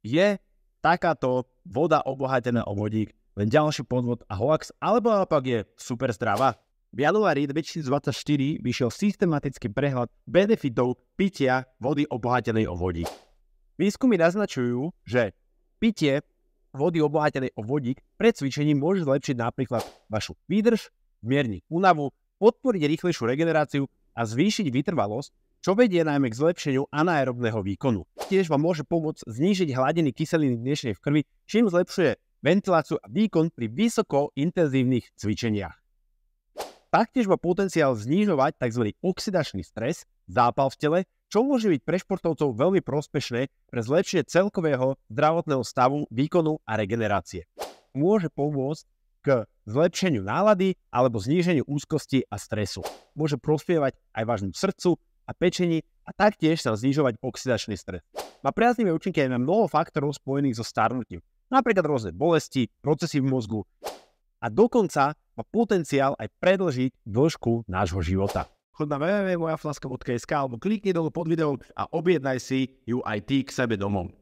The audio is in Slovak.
Je takáto voda obohatená o vodík len ďalší podvod a hoax, alebo naopak je super zdravá? V januári 2024 vyšiel systematický prehľad benefitov pitia vody obohatenej o vodík. Výskumy naznačujú, že pitie vody obohatenej o vodík pred cvičením môže zlepšiť napríklad vašu výdrž, zmierniť únavu, podporiť rýchlejšiu regeneráciu a zvýšiť vytrvalosť, čo vedie najmä k zlepšeniu anaerobného výkonu. Tiež vám môže pomôcť znížiť hladiny kyseliny dnešnej v krvi, čím zlepšuje ventiláciu a výkon pri vysoko intenzívnych cvičeniach. Taktiež má potenciál znižovať tzv. Oxidačný stres, zápal v tele, čo môže byť pre športovcov veľmi prospešné pre zlepšenie celkového zdravotného stavu, výkonu a regenerácie. Môže pomôcť k zlepšeniu nálady alebo zníženiu úzkosti a stresu. Môže prospievať aj vášmu srdcu a pečení a taktiež sa znižovať oxidačný stres. Má priaznivé účinky aj na mnoho faktorov spojených so starnutím, napríklad rôzne bolesti, procesy v mozgu a dokonca má potenciál aj predĺžiť dĺžku nášho života. Chod na www.mojaflaska.sk alebo klikni dole pod videom a objednaj si ju aj ty k sebe domov.